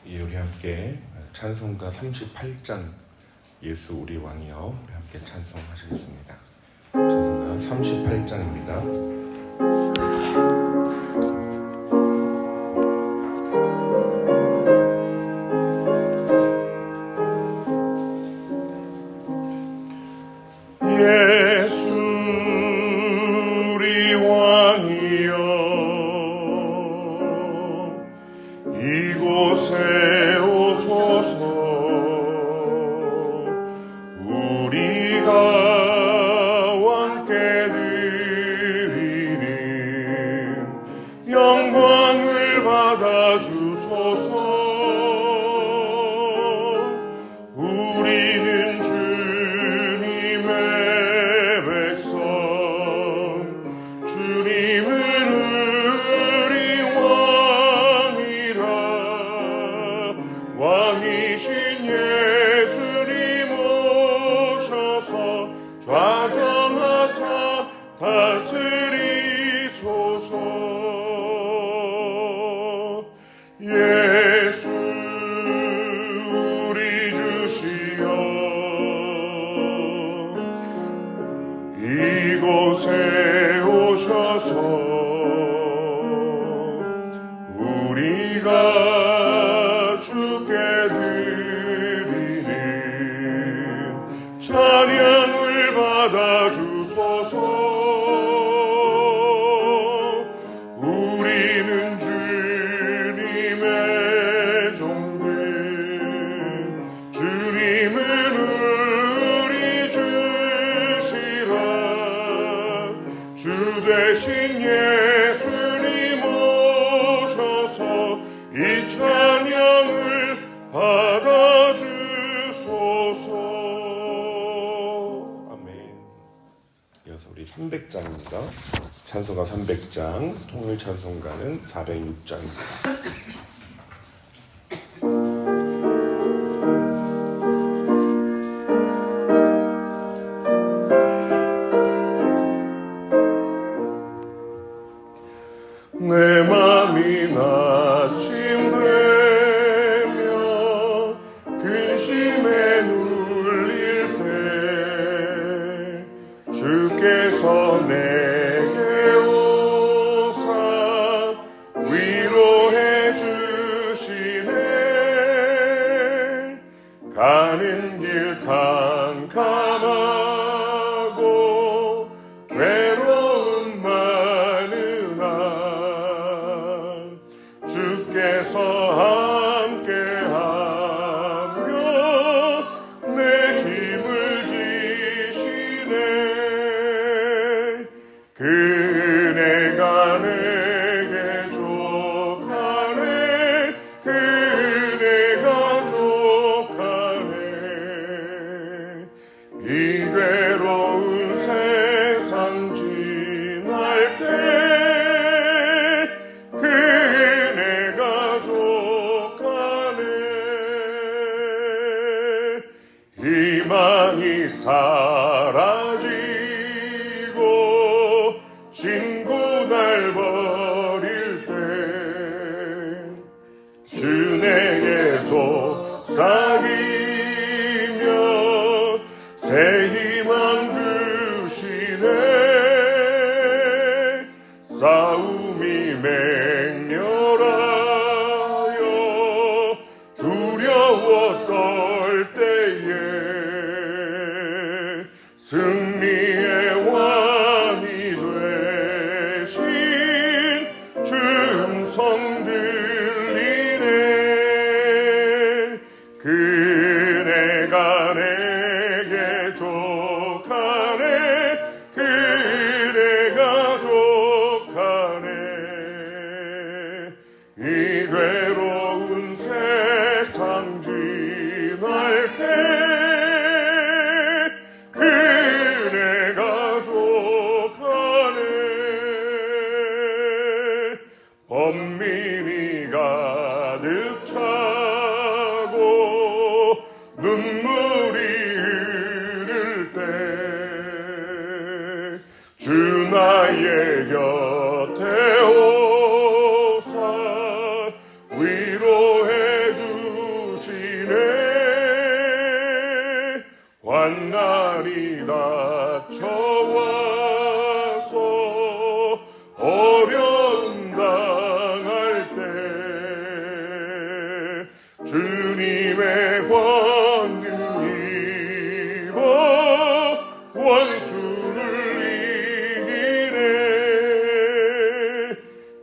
우리 함께 찬송가 38장 예수 우리 왕이여 우리 함께 찬송하시겠습니다. 찬송가 38장입니다. 이곳에 오소서. 우리가 왕께 드리는 영광을 받아 주소서. 우리는 주님의 백성, 주님은 왕이신 예수님 오셔서 좌정하사 다스리소서. 예수 우리 주시여, 이곳에 오셔서 우리가 주께 드리는 찬양을 받아 주소서. 우리는 주님의 종들, 주님은 우리 주시라. 주 대신 예수님 오셔서 이 찬양을 받아주소서. 아멘. 이어서 우리 300장입니다. 찬송가 300장, 통일 찬송가는 406장입니다. 내 맘이 낙심되며 근심에 눌릴 때 주께서 내게 오사 위로해 주시네. 가는 길 캄캄하고 외로움 많으나 주께서 함께하며 내 짐을 지시네. 그네가 내게 족하네. 그네가 족하네. 이 괴로운 세상 지날 때 그네가 족하네. 희망이 사라지고 친구 날 버릴 때 주 내게 속삭이며 새 희망 주시네. 싸움이 맹렬하여 두려워 떨 때에 승리의 왕이 되신 주 음성 들리네. 그네가 내게 족하네. 그네가 족하네. 이 괴로운 세상 지날 때 그네가 족하네. 범민이 가득 차고 눈물이 흐를 때 주 나의 곁에 오사 위로해 주 만난이 닥쳐와서 어려움 당할 때 주님의 권능 입어 원수를 이기네.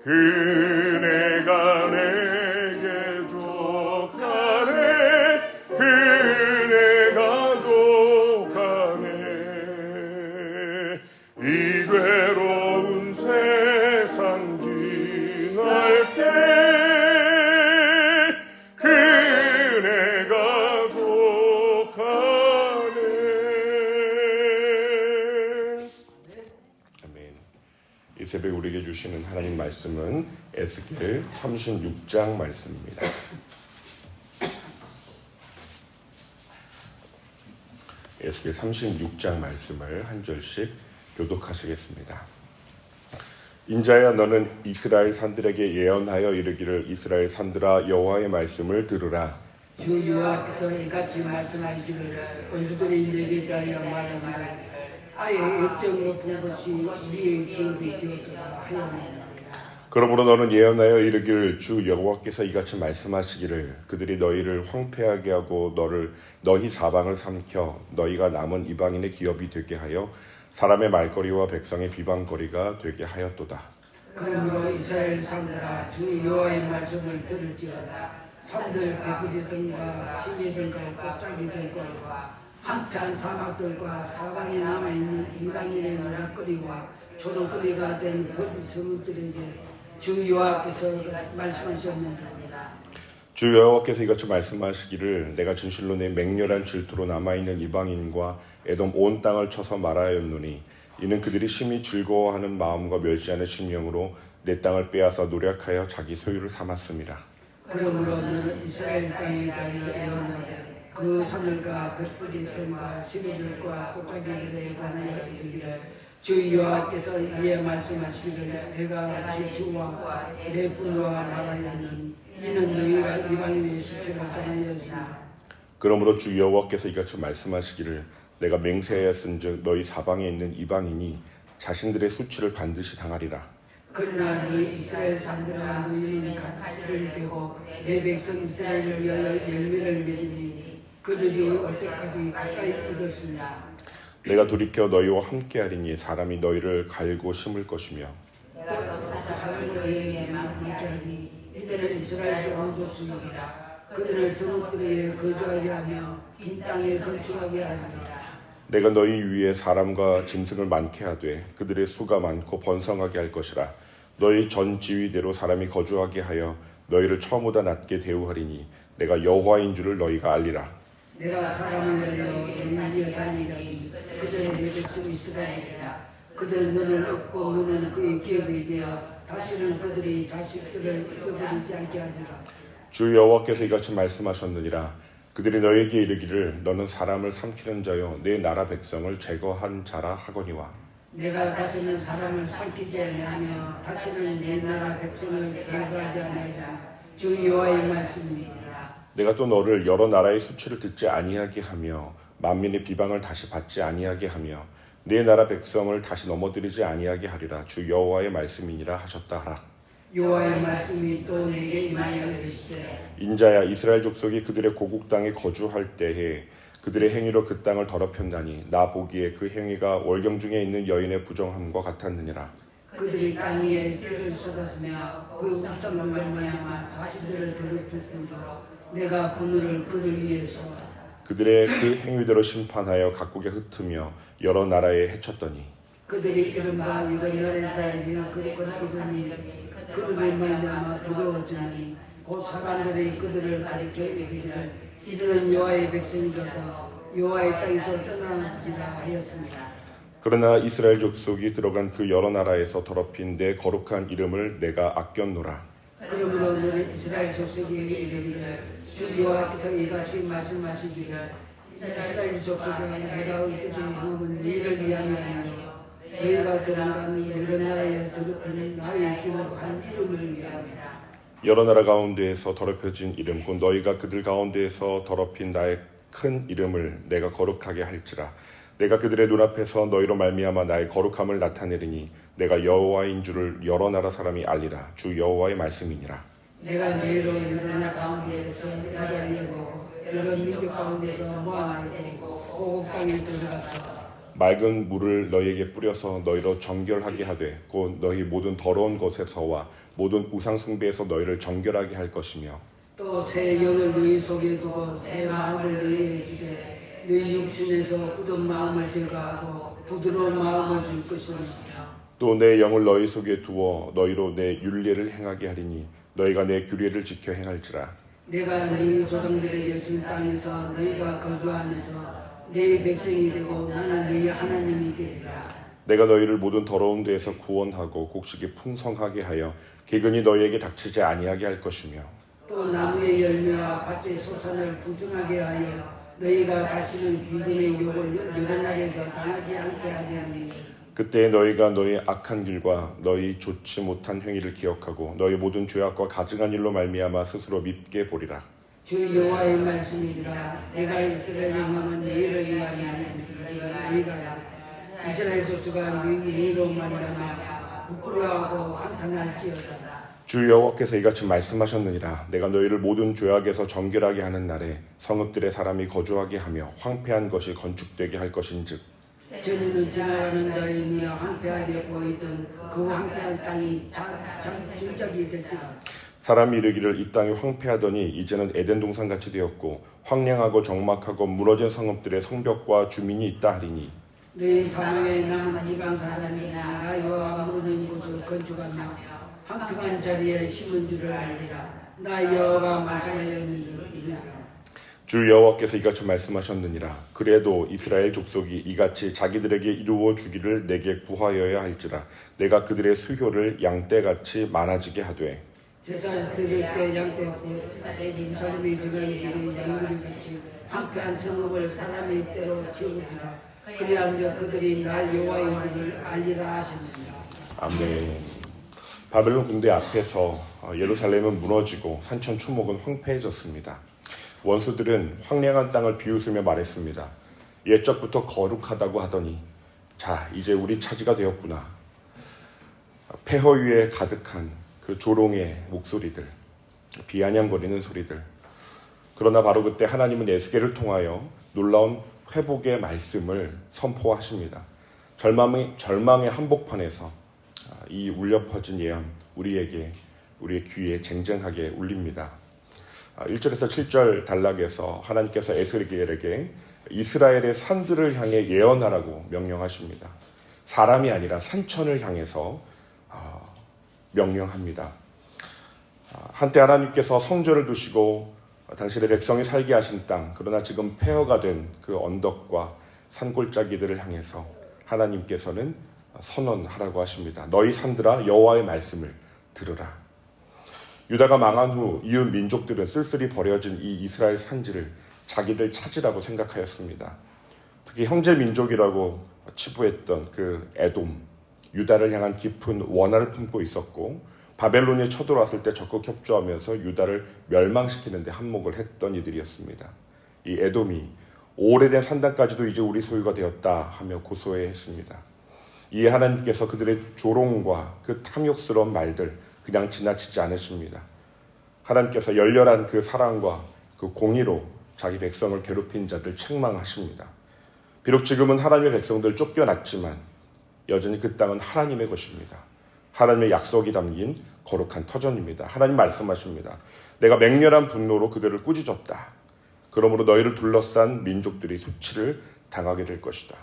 그네가 내게 족하네. 그네가 족하네. 이 괴로운 세상 지날 때 그네가 족하네. 아멘. 이 새벽 우리에게 주시는 하나님 말씀은 에스겔 36장 말씀입니다. 에스겔 36장 말씀을 한 절씩 교독하시겠습니다. 인자야, 너는 이스라엘 산들에게 예언하여 이르기를, 이스라엘 산들아, 여호와의 말씀을 들으라. 주 여호와께서 이같이 말씀하시기를, 원수들이 내게 대하여 말하기를 아예 액정 높은 것이 우리의 기업이 되었도다 하였느니라. 그러므로 너는 예언하여 이르기를, 주 여호와께서 이같이 말씀하시기를, 그들이 너희를 황폐하게 하고 너희 사방을 삼켜 너희가 남은 이방인의 기업이 되게 하여 사람의 말거리와 백성의 비방거리가 되게 하였도다. 그러므로 이스라엘 산들아, 주 여호와의 말씀을 들을지어다. 산들 베푸리들과 시내들과 꽃자기들과 한편 사막들과 사방에 남아있는 이방인의 노략거리와 조롱거리가 된 거짓 성읍들에게 주 여호와께서 말씀하셨느니라. 주 여호와께서 이같이 말씀하시기를, 내가 진실로 내 맹렬한 질투로 남아있는 이방인과 에돔 온 땅을 쳐서 말하였노니, 이는 그들이 심히 즐거워하는 마음과 멸시하는 심령으로 내 땅을 빼앗아 노력하여 자기 소유를 삼았음이라. 그러므로 너는 이스라엘 땅에 대하여 예언하되 그 산들과 벳불리들과 시내들과 꽃가게들에 관하여 이르기를, 주 여호와께서 이에 말씀하시기를, 내가 질투와 내 분노와 말하였느니 이는 너희가 이방인의 수출을 떠나였으나. 그러므로 주 여호와께서 이같이 말씀하시기를, 내가 맹세하였은즉 너희 사방에 있는 이방인이 자신들의 수치를 반드시 당하리라. 그러나 너희 이스라엘 산들아, 너희는 가시를 대고 내 백성 이스라엘을 위하여 열매를 맺으니 그들이 올 때까지 가까이 이르렀습니다. 내가 돌이켜 너희와 함께하리니 사람이 너희를 갈고 심을 것이며 사람을 위해 문자하니 이들은 이스라엘 왕족이라. 그들은 성읍들에 거주하게 하며 빈 땅에 건축하게 하리라. 내가 너희 위에 사람과 짐승을 많게 하되 그들의 수가 많고 번성하게 할 것이라. 너희 전 지위대로 사람이 거주하게 하여 너희를 처음보다 낮게 대우하리니 내가 여호와인 줄을 너희가 알리라. 내가 사람을 위하여 너희 위에 다니게 하니 그들은 내 백성 이스라엘이라. 그들은 너를 얻고 너는 그의 기업이 되어 다시는 그들이 자식들을 잃어버리지 않게 하리라. 주 여호와께서 이같이 말씀하셨느니라. 그들이 너에게 이르기를, 너는 사람을 삼키는 자요 내 나라 백성을 제거한 자라 하거니와. 내가 다시는 사람을 삼키지 아니하며 다시는 내 나라 백성을 제거하지 아니하리라. 주 여호와의 말씀이니라. 내가 또 너를 여러 나라의 수치를 듣지 아니하게 하며 만민의 비방을 다시 받지 아니하게 하며 내 나라 백성을 다시 넘어뜨리지 아니하게 하리라. 주 여호와의 말씀이니라 하셨다 하라. 여호와의 말씀이 또 내게 임하여 이르시되, 인자야, 이스라엘 족속이 그들의 고국 땅에 거주할 때에 그들의 행위로 그 땅을 더럽혔나니 나 보기에 그 행위가 월경 중에 있는 여인의 부정함과 같았느니라. 그들이 땅 위에 피를 쏟았으며 그 우상들로 말미암아 자신들을 더럽혔으므로 내가 분노를 그들 위에서 그들의 그 행위대로 심판하여 각국에 흩으며 여러 나라에 해쳤더니 그들이 이른바 이런 나라에서 내가 그릇건 이름이 그들을 말미암아 두려워지니 곧 사람들이 그들을 가리켜 이르기를, 이들은 여호와의 백성이로다 여호와의 땅에서 떠나지라 하였습니다. 그러나 이스라엘 족속이 들어간 그 여러 나라에서 더럽힌 내 거룩한 이름을 내가 아꼈노라. 그러므로 너는 이스라엘 족속에게 이르기를, 주 여호와께서 이같이 말씀하시기를, 이스라엘 족속아, 내가 어떻게 행하면 너희를 위함이 아니요 너희가 들어간 여러 나라에 더럽힌 나의 기록을 한 이름을 위함이라. 여러 나라 가운데에서 더럽혀진 이름 곧 너희가 그들 가운데에서 더럽힌 나의 큰 이름을 내가 거룩하게 할지라. 내가 그들의 눈앞에서 너희로 말미암아 나의 거룩함을 나타내리니 내가 여호와인 줄을 여러 나라 사람이 알리라. 주 여호와의 말씀이니라. 내가 너희로 여러 나라 가운데에서 인도하여 보고 여러 민족 가운데서 모아내고 고국 땅에 들어가서 맑은 물을 너희에게 뿌려서 너희로 정결하게 하되 곧 너희 모든 더러운 것에서와 모든 우상 숭배에서 너희를 정결하게 할 것이며 또 새 영을 너희 속에 두고 새 마음을 너희에게 주되 너희 육신에서 굳은 마음을 제거하고 부드러운 마음을 줄 것이니 또 내 영을 너희 속에 두어 너희로 내 율례를 행하게 하리니 너희가 내 규례를 지켜 행할지라. 내가 너희 조상들에게 준 땅에서 너희가 거주하면서 내 백성이 되고 나는 너희 하나님이 되리라. 내가 너희를 모든 더러운 데에서 구원하고 곡식이 풍성하게 하여 기근이 너희에게 닥치지 아니하게 할 것이며 또 나무의 열매와 밭의 소산을 풍성하게 하여 너희가 다시는 비근의 욕을 여러 날에서 당하지 않게 하리니 그때 너희가 너희 악한 길과 너희 좋지 못한 행위를 기억하고 너희 모든 죄악과 가증한 일로 말미암아 스스로 밉게 보리라. 주 여호와의 말씀이니라. 내가 이스라엘의 행함은 너희를 위함이니 너희가 이스라엘 족속아 너희 행위로 말미암아 부끄러워하고 한탄할지어다. 주 여호와께서 이같이 말씀하셨느니라. 내가 너희를 모든 죄악에서 정결하게 하는 날에 성읍들의 사람이 거주하게 하며 황폐한 것이 건축되게 할 것인즉 전에는 지나가는 자의 눈에 황폐하게 보이던 그 황폐한 땅이 진작이 될지라. 사람이 이르기를 이 땅이 황폐하더니 이제는 에덴 동산같이 되었고 황량하고 적막하고 무너진 성읍들의 성벽과 주민이 있다 하리니 너희 사망에 남은 이방 사람이 나 여호와 모든 곳을 건축하며 황폐한 자리에 심은 줄을 알리라. 나 여호와가 말씀하였느니라. 주 여호와께서 이같이 말씀하셨느니라. 그래도 이스라엘 족속이 이같이 자기들에게 이루어 주기를 내게 구하여야 할지라. 내가 그들의 수효를 양떼같이 많아지게 하되 제사 드릴 때 양떼고 예루살렘의 지금 길의 양무리같이 황폐한 성읍을 사람의 때로 지우지라. 그리하여 그들이 나 여호와인 줄을 알리라 하셨느니라. 아멘. 바벨론 군대 앞에서 예루살렘은 무너지고 산천 초목은 황폐해졌습니다. 원수들은 황량한 땅을 비웃으며 말했습니다. 옛적부터 거룩하다고 하더니 자 이제 우리 차지가 되었구나. 폐허 위에 가득한 그 조롱의 목소리들, 비아냥거리는 소리들. 그러나 바로 그때 하나님은 에스겔을 통하여 놀라운 회복의 말씀을 선포하십니다. 절망의 한복판에서 이 울려 퍼진 예언 우리의 귀에 쟁쟁하게 울립니다. 1절에서 7절 단락에서 하나님께서 에스겔에게 이스라엘의 산들을 향해 예언하라고 명령하십니다. 사람이 아니라 산천을 향해서 명령합니다. 한때 하나님께서 성전을 두시고 당신의 백성이 살게 하신 땅, 그러나 지금 폐허가 된 그 언덕과 산골짜기들을 향해서 하나님께서는 선언하라고 하십니다. 너희 산들아 여호와의 말씀을 들으라. 유다가 망한 후 이웃 민족들은 쓸쓸히 버려진 이 이스라엘 산지를 자기들 차지라고 생각하였습니다. 특히 형제 민족이라고 치부했던 그 에돔, 유다를 향한 깊은 원한을 품고 있었고 바벨론이 쳐들어왔을 때 적극 협조하면서 유다를 멸망시키는 데 한몫을 했던 이들이었습니다. 이 에돔이 오래된 산당까지도 이제 우리 소유가 되었다 하며 고소해했습니다. 이에 하나님께서 그들의 조롱과 그 탐욕스러운 말들 그냥 지나치지 않으십니다. 하나님께서 열렬한 그 사랑과 그 공의로 자기 백성을 괴롭힌 자들 책망하십니다. 비록 지금은 하나님의 백성들 쫓겨났지만 여전히 그 땅은 하나님의 것입니다. 하나님의 약속이 담긴 거룩한 터전입니다. 하나님 말씀하십니다. 내가 맹렬한 분노로 그들을 꾸짖었다. 그러므로 너희를 둘러싼 민족들이 수치를 당하게 될 것이다.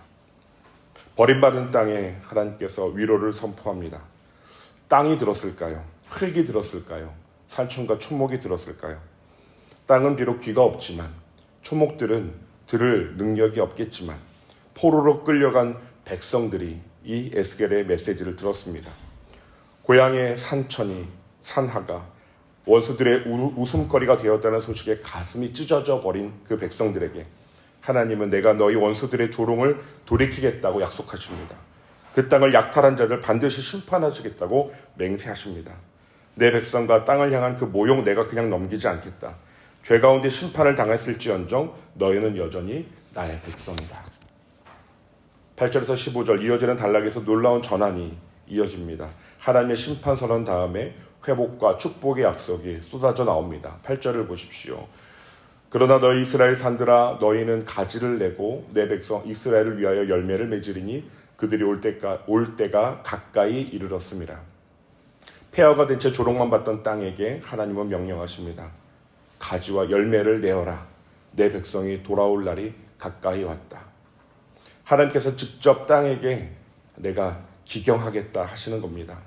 버림받은 땅에 하나님께서 위로를 선포합니다. 땅이 들었을까요? 흙이 들었을까요? 산천과 초목이 들었을까요? 땅은 비록 귀가 없지만 초목들은 들을 능력이 없겠지만 포로로 끌려간 백성들이 이 에스겔의 메시지를 들었습니다. 고향의 산천이 산하가 원수들의 웃음거리가 되었다는 소식에 가슴이 찢어져 버린 그 백성들에게 하나님은 내가 너희 원수들의 조롱을 돌이키겠다고 약속하십니다. 그 땅을 약탈한 자들 반드시 심판하시겠다고 맹세하십니다. 내 백성과 땅을 향한 그 모욕 내가 그냥 넘기지 않겠다. 죄 가운데 심판을 당했을지언정 너희는 여전히 나의 백성이다. 8절에서 15절 이어지는 단락에서 놀라운 전환이 이어집니다. 하나님의 심판 선언 다음에 회복과 축복의 약속이 쏟아져 나옵니다. 8절을 보십시오. 그러나 너희 이스라엘 산들아 너희는 가지를 내고 내 백성 이스라엘을 위하여 열매를 맺으리니 그들이 올 때가 가까이 이르렀습니다. 폐허가 된 채 조롱만 받던 땅에게 하나님은 명령하십니다. 가지와 열매를 내어라. 내 백성이 돌아올 날이 가까이 왔다. 하나님께서 직접 땅에게 내가 기경하겠다 하시는 겁니다.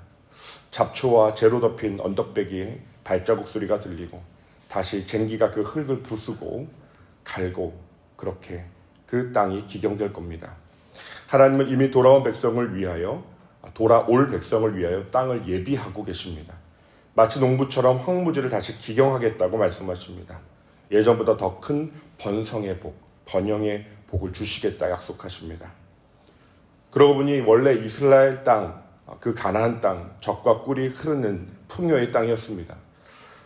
잡초와 재로 덮인 언덕배기에 발자국 소리가 들리고 다시 쟁기가 그 흙을 부수고 갈고 그렇게 그 땅이 기경될 겁니다. 하나님은 이미 돌아올 백성을 위하여 땅을 예비하고 계십니다. 마치 농부처럼 황무지를 다시 기경하겠다고 말씀하십니다. 예전보다 더 큰 번성의 복, 번영의 복을 주시겠다 약속하십니다. 그러고 보니 원래 이스라엘 땅, 그 가나안 땅, 젖과 꿀이 흐르는 풍요의 땅이었습니다.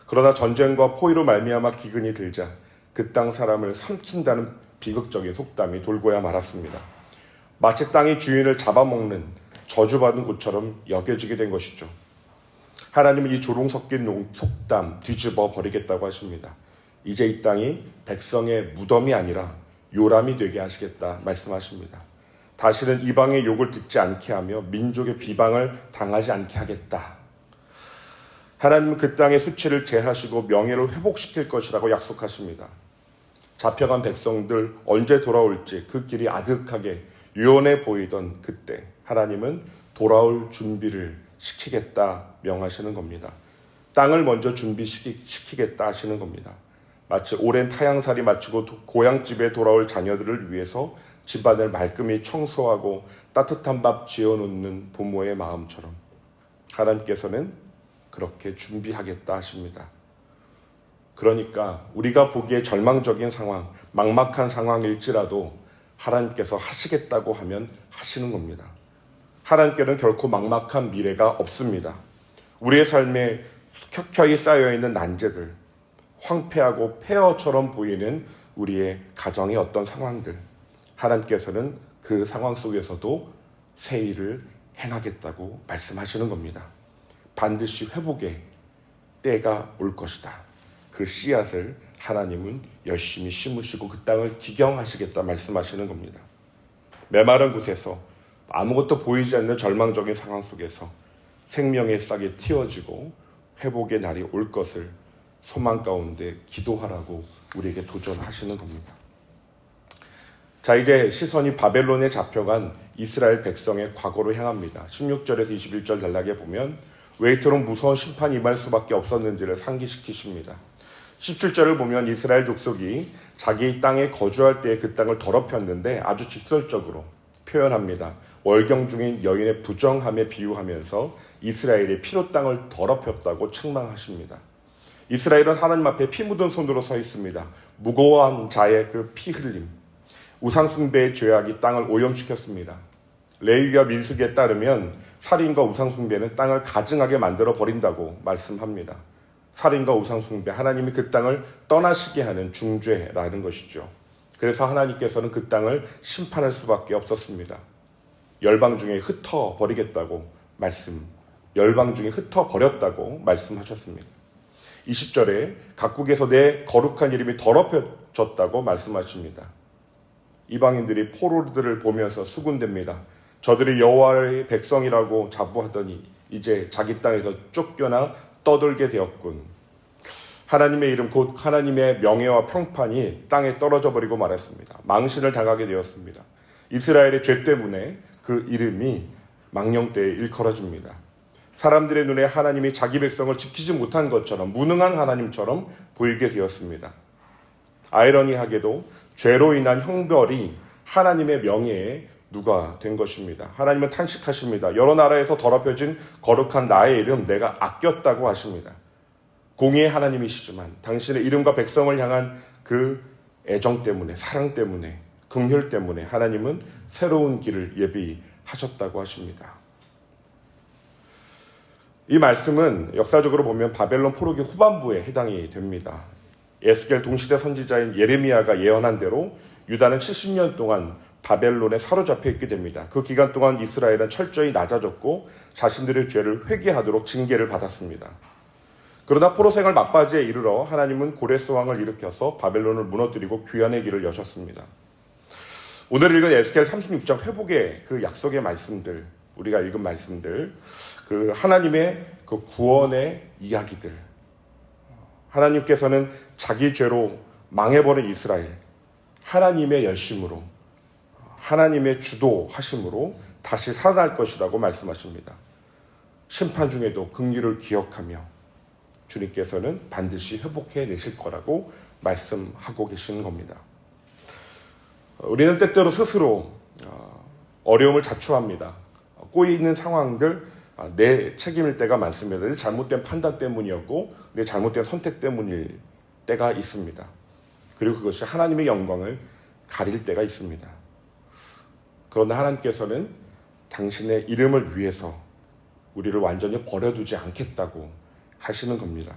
그러나 전쟁과 포위로 말미암아 기근이 들자 그 땅 사람을 삼킨다는 비극적인 속담이 돌고야 말았습니다. 마치 땅이 주인을 잡아먹는 저주받은 곳처럼 여겨지게 된 것이죠. 하나님은 이 조롱 섞인 속담 뒤집어 버리겠다고 하십니다. 이제 이 땅이 백성의 무덤이 아니라 요람이 되게 하시겠다 말씀하십니다. 다시는 이방의 욕을 듣지 않게 하며 민족의 비방을 당하지 않게 하겠다. 하나님은 그 땅의 수치를 제하시고 명예를 회복시킬 것이라고 약속하십니다. 잡혀간 백성들 언제 돌아올지 그 길이 아득하게 유연해 보이던 그때 하나님은 돌아올 준비를 시키겠다 명하시는 겁니다. 땅을 먼저 준비시키겠다 하시는 겁니다. 마치 오랜 타향살이 마치고 고향집에 돌아올 자녀들을 위해서 집안을 말끔히 청소하고 따뜻한 밥 지어놓는 부모의 마음처럼 하나님께서는 그렇게 준비하겠다 하십니다. 그러니까 우리가 보기에 절망적인 상황, 막막한 상황일지라도 하나님께서 하시겠다고 하면 하시는 겁니다. 하나님께는 결코 막막한 미래가 없습니다. 우리의 삶에 켜켜이 쌓여있는 난제들, 황폐하고 폐허처럼 보이는 우리의 가정의 어떤 상황들, 하나님께서는 그 상황 속에서도 새 일을 행하겠다고 말씀하시는 겁니다. 반드시 회복의 때가 올 것이다. 그 씨앗을 하나님은 열심히 심으시고 그 땅을 기경하시겠다 말씀하시는 겁니다. 메마른 곳에서 아무것도 보이지 않는 절망적인 상황 속에서 생명의 싹이 틔어지고 회복의 날이 올 것을 소망 가운데 기도하라고 우리에게 도전하시는 겁니다. 자, 이제 시선이 바벨론에 잡혀간 이스라엘 백성의 과거로 향합니다. 16절에서 21절 단락에 보면 왜 이토록 무서운 심판이 임할 수밖에 없었는지를 상기시키십니다. 17절을 보면 이스라엘 족속이 자기 땅에 거주할 때 그 땅을 더럽혔는데 아주 직설적으로 표현합니다. 월경 중인 여인의 부정함에 비유하면서 이스라엘의 피로 땅을 더럽혔다고 책망하십니다. 이스라엘은 하나님 앞에 피 묻은 손으로 서 있습니다. 무고한 자의 그 피 흘림, 우상숭배의 죄악이 땅을 오염시켰습니다. 레위기와 민수기에 따르면 살인과 우상숭배는 땅을 가증하게 만들어 버린다고 말씀합니다. 살인과 우상숭배, 하나님이 그 땅을 떠나시게 하는 중죄라는 것이죠. 그래서 하나님께서는 그 땅을 심판할 수밖에 없었습니다. 열방 중에 흩어버리겠다고 열방 중에 흩어버렸다고 말씀하셨습니다. 20절에 각국에서 내 거룩한 이름이 더럽혀졌다고 말씀하십니다. 이방인들이 포로들을 보면서 수군댑니다. 저들이 여호와의 백성이라고 자부하더니 이제 자기 땅에서 쫓겨나 떠돌게 되었군. 하나님의 이름 곧 하나님의 명예와 평판이 땅에 떨어져 버리고 말았습니다. 망신을 당하게 되었습니다. 이스라엘의 죄 때문에 그 이름이 망령되이 일컬어집니다. 사람들의 눈에 하나님이 자기 백성을 지키지 못한 것처럼 무능한 하나님처럼 보이게 되었습니다. 아이러니하게도 죄로 인한 형벌이 하나님의 명예에 누가 된 것입니다. 하나님은 탄식하십니다. 여러 나라에서 더럽혀진 거룩한 나의 이름 내가 아꼈다고 하십니다. 공의의 하나님이시지만 당신의 이름과 백성을 향한 그 애정 때문에, 사랑 때문에, 긍휼 때문에 하나님은 새로운 길을 예비하셨다고 하십니다. 이 말씀은 역사적으로 보면 바벨론 포로기 후반부에 해당이 됩니다. 에스겔 동시대 선지자인 예레미야가 예언한 대로 유다는 70년 동안 바벨론에 사로잡혀 있게 됩니다. 그 기간 동안 이스라엘은 철저히 낮아졌고 자신들의 죄를 회개하도록 징계를 받았습니다. 그러나 포로 생활 막바지에 이르러 하나님은 고레스 왕을 일으켜서 바벨론을 무너뜨리고 귀환의 길을 여셨습니다. 오늘 읽은 에스겔 36장 회복의 그 약속의 말씀들, 우리가 읽은 말씀들, 그 하나님의 그 구원의 이야기들, 하나님께서는 자기 죄로 망해버린 이스라엘, 하나님의 열심으로, 하나님의 주도하심으로 다시 살아날 것이라고 말씀하십니다. 심판 중에도 긍휼을 기억하며 주님께서는 반드시 회복해 내실 거라고 말씀하고 계시는 겁니다. 우리는 때때로 스스로 어려움을 자초합니다. 꼬이는 상황들, 내 책임일 때가 많습니다. 내 잘못된 판단 때문이었고 내 잘못된 선택 때문일 때가 있습니다. 그리고 그것이 하나님의 영광을 가릴 때가 있습니다. 그러나 하나님께서는 당신의 이름을 위해서 우리를 완전히 버려두지 않겠다고 하시는 겁니다.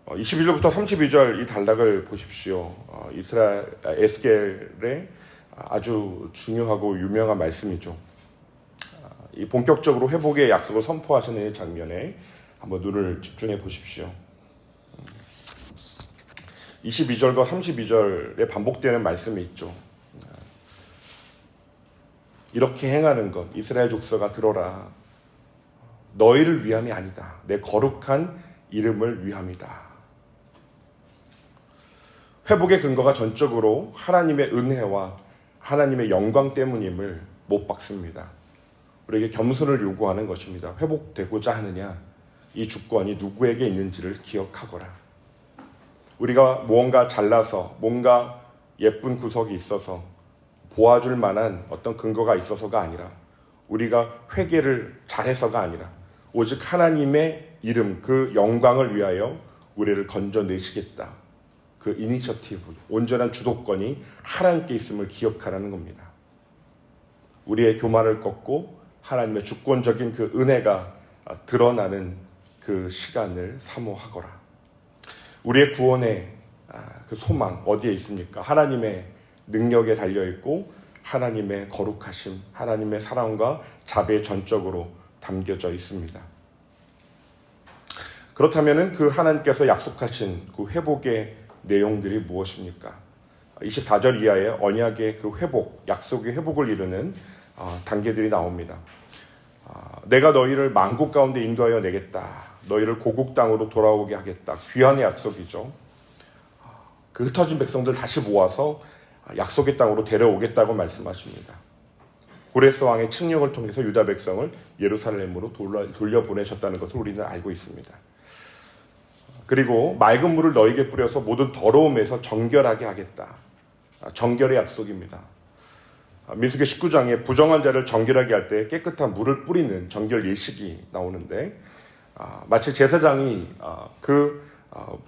21절부터 32절 이 단락을 보십시오. 에스겔의 아주 중요하고 유명한 말씀이죠. 이 본격적으로 회복의 약속을 선포하시는 장면에 한번 눈을 집중해 보십시오. 22절과 32절에 반복되는 말씀이 있죠. 이렇게 행하는 것, 이스라엘 족속아 들어라. 너희를 위함이 아니다. 내 거룩한 이름을 위함이다. 회복의 근거가 전적으로 하나님의 은혜와 하나님의 영광 때문임을 못 박습니다. 우리에게 겸손을 요구하는 것입니다. 회복되고자 하느냐, 이 주권이 누구에게 있는지를 기억하거라. 우리가 무언가 잘나서 뭔가 예쁜 구석이 있어서 보아줄 만한 어떤 근거가 있어서가 아니라, 우리가 회개를 잘해서가 아니라 오직 하나님의 이름, 그 영광을 위하여 우리를 건져내시겠다. 그 이니셔티브, 온전한 주도권이 하나님께 있음을 기억하라는 겁니다. 우리의 교만을 꺾고 하나님의 주권적인 그 은혜가 드러나는 그 시간을 사모하거라. 우리의 구원의 그 소망 어디에 있습니까? 하나님의 능력에 달려있고 하나님의 거룩하심, 하나님의 사랑과 자비에 전적으로 담겨져 있습니다. 그렇다면 그 하나님께서 약속하신 그 회복의 내용들이 무엇입니까? 24절 이하의 언약의 그 회복, 약속의 회복을 이루는 단계들이 나옵니다. 내가 너희를 만국 가운데 인도하여 내겠다. 너희를 고국 땅으로 돌아오게 하겠다. 귀환의 약속이죠. 그 흩어진 백성들 다시 모아서 약속의 땅으로 데려오겠다고 말씀하십니다. 고레스 왕의 칙령을 통해서 유다 백성을 예루살렘으로 돌려보내셨다는 것을 우리는 알고 있습니다. 그리고 맑은 물을 너에게 뿌려서 모든 더러움에서 정결하게 하겠다. 정결의 약속입니다. 민수기 19장에 부정한 자를 정결하게 할 때 깨끗한 물을 뿌리는 정결 예식이 나오는데, 마치 제사장이 그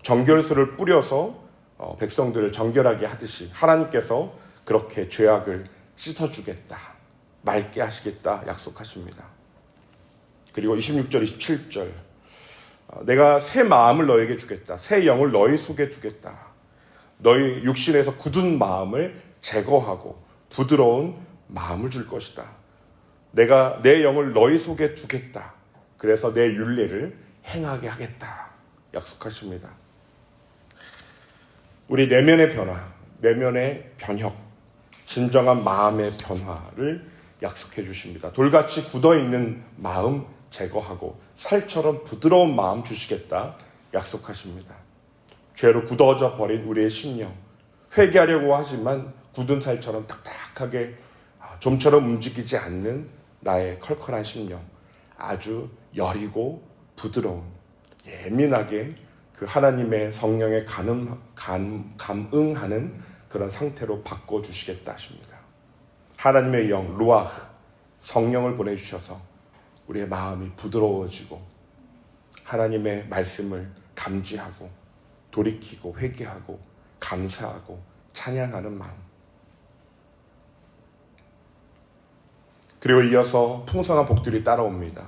정결수를 뿌려서 백성들을 정결하게 하듯이 하나님께서 그렇게 죄악을 씻어주겠다, 맑게 하시겠다 약속하십니다. 그리고 26절, 27절 내가 새 마음을 너에게 주겠다. 새 영을 너희 속에 두겠다. 너희 육신에서 굳은 마음을 제거하고 부드러운 마음을 줄 것이다. 내가 내 영을 너희 속에 두겠다. 그래서 내 율례를 행하게 하겠다. 약속하십니다. 우리 내면의 변화, 내면의 변혁, 진정한 마음의 변화를 약속해 주십니다. 돌같이 굳어있는 마음 제거하고 살처럼 부드러운 마음 주시겠다 약속하십니다. 죄로 굳어져 버린 우리의 심령, 회개하려고 하지만 굳은 살처럼 딱딱하게 좀처럼 움직이지 않는 나의 컬컬한 심령, 아주 여리고 부드러운, 예민하게 그 하나님의 성령에 감응하는 그런 상태로 바꿔주시겠다 하십니다. 하나님의 영, 루아흐, 성령을 보내주셔서 우리의 마음이 부드러워지고 하나님의 말씀을 감지하고 돌이키고 회개하고 감사하고 찬양하는 마음. 그리고 이어서 풍성한 복들이 따라옵니다.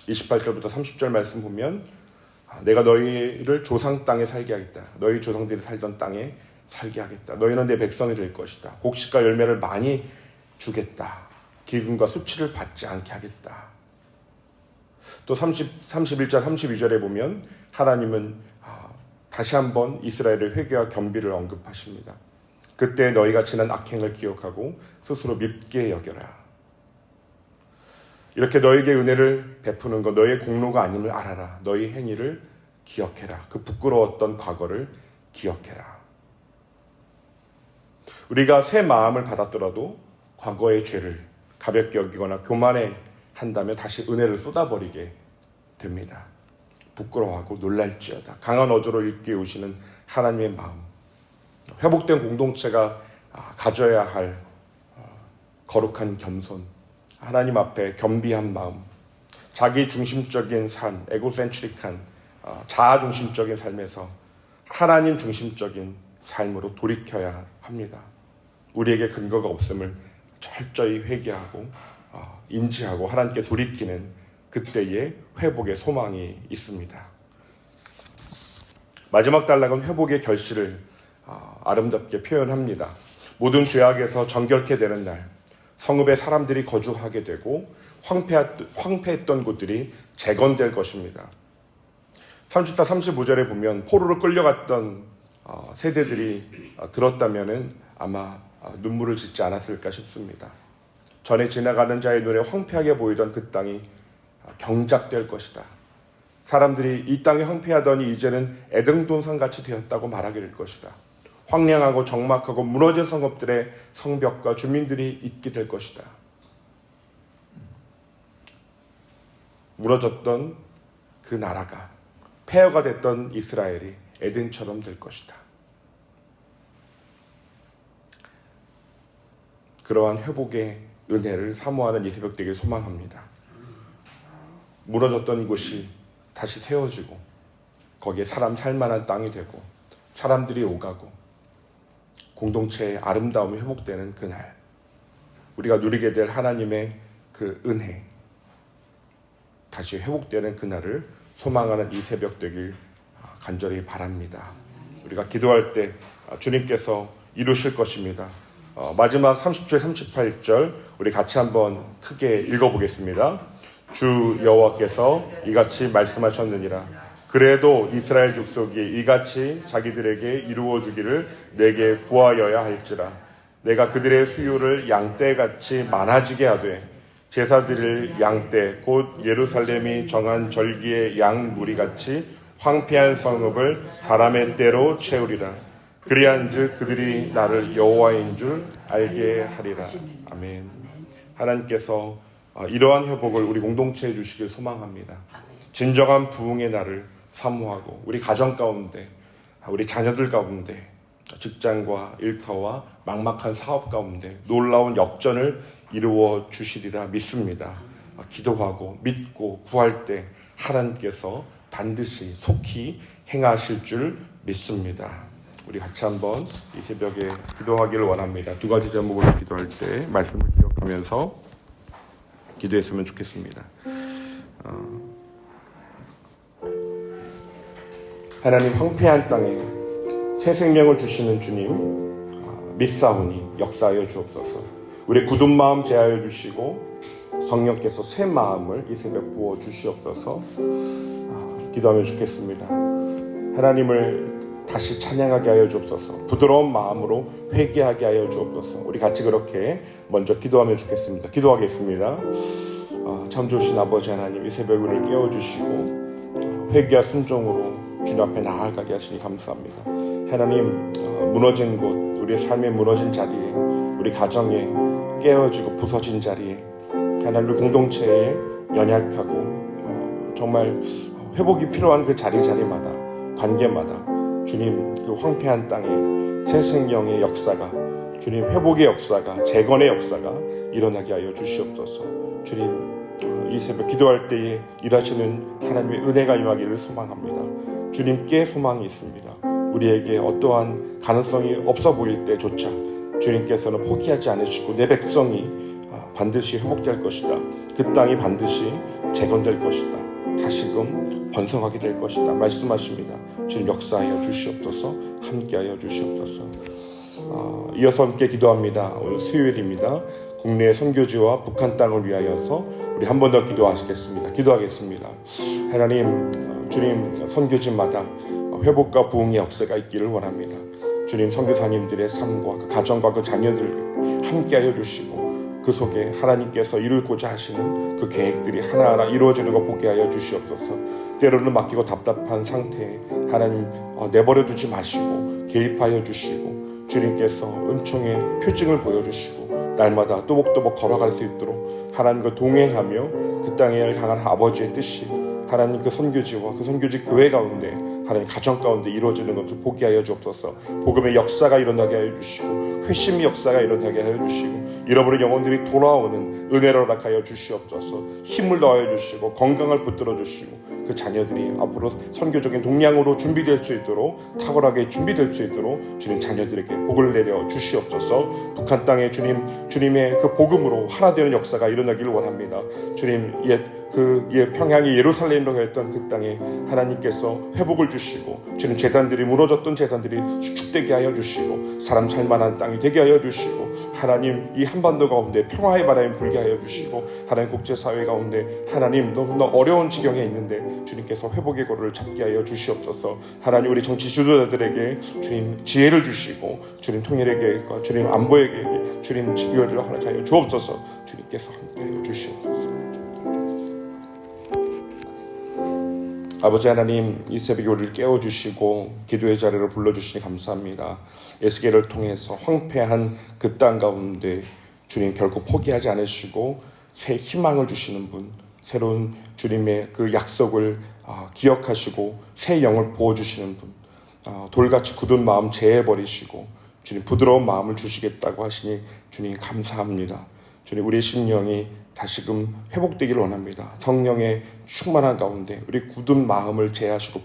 28절부터 30절 말씀 보면 내가 너희를 조상 땅에 살게 하겠다. 너희 조상들이 살던 땅에 살게 하겠다. 너희는 내 백성이 될 것이다. 곡식과 열매를 많이 주겠다. 기근과 수치를 받지 않게 하겠다. 또 31절 32절에 보면 하나님은 다시 한번 이스라엘의 회개와 겸비를 언급하십니다. 그때 너희가 지난 악행을 기억하고 스스로 밉게 여겨라. 이렇게 너희에게 은혜를 베푸는 것, 너희의 공로가 아님을 알아라. 너희 행위를 기억해라. 그 부끄러웠던 과거를 기억해라. 우리가 새 마음을 받았더라도 과거의 죄를 가볍게 여기거나 교만해 한다면 다시 은혜를 쏟아버리게 됩니다. 부끄러워하고 놀랄지어다. 강한 어조로 일깨우시는 하나님의 마음. 회복된 공동체가 가져야 할 거룩한 겸손, 하나님 앞에 겸비한 마음, 자기 중심적인 삶, 에고센트릭한 자아 중심적인 삶에서 하나님 중심적인 삶으로 돌이켜야 합니다. 우리에게 근거가 없음을 철저히 회개하고 인지하고 하나님께 돌이키는 그때의 회복의 소망이 있습니다. 마지막 단락은 회복의 결실을 아름답게 표현합니다. 모든 죄악에서 정결케 되는 날, 성읍에 사람들이 거주하게 되고 황폐했던 곳들이 재건될 것입니다. 34, 35절에 보면 포로로 끌려갔던 세대들이 들었다면 아마 눈물을 짓지 않았을까 싶습니다. 전에 지나가는 자의 눈에 황폐하게 보이던 그 땅이 경작될 것이다. 사람들이 이 땅이 황폐하더니 이제는 에덴 동산같이 되었다고 말하게 될 것이다. 황량하고 적막하고 무너진 성읍들의 성벽과 주민들이 있게 될 것이다. 무너졌던 그 나라가, 폐허가 됐던 이스라엘이 에덴처럼 될 것이다. 그러한 회복의 은혜를 사모하는 이 새벽 되길 소망합니다. 무너졌던 곳이 다시 세워지고 거기에 사람 살만한 땅이 되고 사람들이 오가고 공동체의 아름다움이 회복되는 그날, 우리가 누리게 될 하나님의 그 은혜, 다시 회복되는 그날을 소망하는 이 새벽 되길 간절히 바랍니다. 우리가 기도할 때 주님께서 이루실 것입니다. 마지막 30절 38절 우리 같이 한번 크게 읽어보겠습니다. 주 여호와께서 이같이 말씀하셨느니라. 그래도 이스라엘 족속이 이같이 자기들에게 이루어 주기를 내게 구하여야 할지라. 내가 그들의 수요를 양떼같이 많아지게 하되 제사드릴 양떼 곧 예루살렘이 정한 절기의 양무리같이 황폐한 성읍을 사람의 떼로 채우리라. 그리한즉 그들이 나를 여호와인 줄 알게 하리라. 아멘. 하나님께서 이러한 회복을 우리 공동체에 주시길 소망합니다. 진정한 부흥의 날을 사모하고 우리 가정 가운데, 우리 자녀들 가운데, 직장과 일터와 막막한 사업 가운데 놀라운 역전을 이루어 주시리라 믿습니다. 기도하고 믿고 구할 때 하나님께서 반드시 속히 행하실 줄 믿습니다. 우리 같이 한번 이 새벽에 기도하기를 원합니다. 두 가지 제목으로 기도할 때 말씀을 기억하면서 기도했으면 좋겠습니다. 하나님, 황폐한 땅에 새 생명을 주시는 주님 믿사오니 역사하여 주옵소서. 우리 굳은 마음 제하여 주시고 성령께서 새 마음을 이 새벽 부어 주시옵소서. 기도하면 좋겠습니다. 하나님을 다시 찬양하게 하여 주옵소서. 부드러운 마음으로 회개하게 하여 주옵소서. 우리 같이 그렇게 먼저 기도하면 좋겠습니다. 기도하겠습니다. 참 좋으신 아버지 하나님, 이 새벽 우리를 깨워주시고 회개와 순종으로 주님 앞에 나아가게 하시니 감사합니다. 하나님, 무너진 곳, 우리의 삶의 무너진 자리에, 우리 가정에 깨어지고 부서진 자리에, 하나님 공동체에 연약하고 정말 회복이 필요한 그 자리마다, 관계마다 주님 그 황폐한 땅에 새 생명의 역사가, 주님 회복의 역사가, 재건의 역사가 일어나게 하여 주시옵소서. 주님, 이 새벽 기도할 때에 일하시는 하나님의 은혜가 임하기를 소망합니다. 주님께 소망이 있습니다. 우리에게 어떠한 가능성이 없어 보일 때조차 주님께서는 포기하지 않으시고 내 백성이 반드시 회복될 것이다. 그 땅이 반드시 재건될 것이다. 다시금 번성하게 될 것이다 말씀하십니다. 주님 역사하여 주시옵소서. 함께하여 주시옵소서. 이어서 함께 기도합니다. 오늘 수요일입니다. 국내 선교지와 북한 땅을 위하여서 우리 한 번 더 기도하시겠습니다. 기도하겠습니다. 하나님, 주님 선교지마다 회복과 부흥의 역사가 있기를 원합니다. 주님 선교사님들의 삶과 그 가정과 그 자녀들 함께하여 주시고 그 속에 하나님께서 이루고자 하시는 그 계획들이 하나하나 이루어지는 것 보게 하여 주시옵소서. 때로는 맡기고 답답한 상태에 하나님 내버려 두지 마시고 개입하여 주시고 주님께서 은총의 표징을 보여주시고 날마다 또복또복 걸어갈 수 있도록 하나님과 동행하며 그 땅에 향한 아버지의 뜻이 하나님 그 선교지와 그 선교지 교회 가운데 하나님 가정 가운데 이루어지는 것을 보게 하여 주옵소서. 복음의 역사가 일어나게 하여 주시고 회심의 역사가 일어나게 하여 주시고 잃어버린 영혼들이 돌아오는 은혜를 허락하여 주시옵소서. 힘을 더하여 주시고 건강을 붙들어 주시고 그 자녀들이 앞으로 선교적인 동량으로 준비될 수 있도록 탁월하게 준비될 수 있도록 주님 자녀들에게 복을 내려 주시옵소서. 북한 땅에 주님의 그 복음으로 하나 되는 역사가 일어나기를 원합니다. 주님 옛 평양이 예루살렘이라고 했던 그 땅에 하나님께서 회복을 주시고 주님 재단들이 무너졌던 재단들이 수축되게 하여 주시고 사람 살만한 땅이 되게 하여 주시고 하나님 이 한반도 가운데 평화의 바람이 불게 하여 주시고 하나님 국제사회 가운데 하나님 너무나 어려운 지경에 있는데 주님께서 회복의 고리를 잡게 하여 주시옵소서. 하나님 우리 정치 지도자들에게 주님 지혜를 주시고 주님 통일의 계획과 주님 안보의 계획에 주님 지혜를 허락하여 주옵소서. 주님께서 함께하여 주시옵소서. 아버지 하나님 이 새벽에 우리를 깨워주시고 기도의 자리를 불러주시니 감사합니다. 에스겔을 통해서 황폐한 그 땅 가운데 주님 결코 포기하지 않으시고 새 희망을 주시는 분, 새로운 주님의 그 약속을 기억하시고 새 영을 부어주시는 분, 돌같이 굳은 마음 제해버리시고 주님 부드러운 마음을 주시겠다고 하시니 주님 감사합니다. 주님 우리의 심령이 다시금 회복되기를 원합니다. 성령의 충만한 가운데 우리 굳은 마음을 제하시고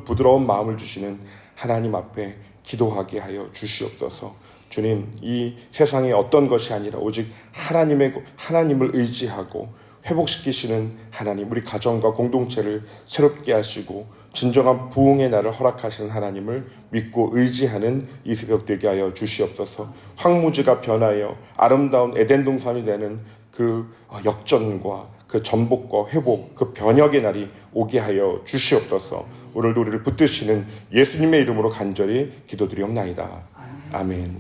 부드러운 마음을 주시는 하나님 앞에 기도하게 하여 주시옵소서. 주님 이 세상에 어떤 것이 아니라 오직 하나님을 의지하고 회복시키시는 하나님, 우리 가정과 공동체를 새롭게 하시고 진정한 부흥의 날을 허락하시는 하나님을 믿고 의지하는 이 새벽 되게 하여 주시옵소서. 황무지가 변하여 아름다운 에덴 동산이 되는 그 역전과 그 전복과 회복, 그 변혁의 날이 오게 하여 주시옵소서. 오늘도 우리를 붙드시는 예수님의 이름으로 간절히 기도드리옵나이다. 아멘.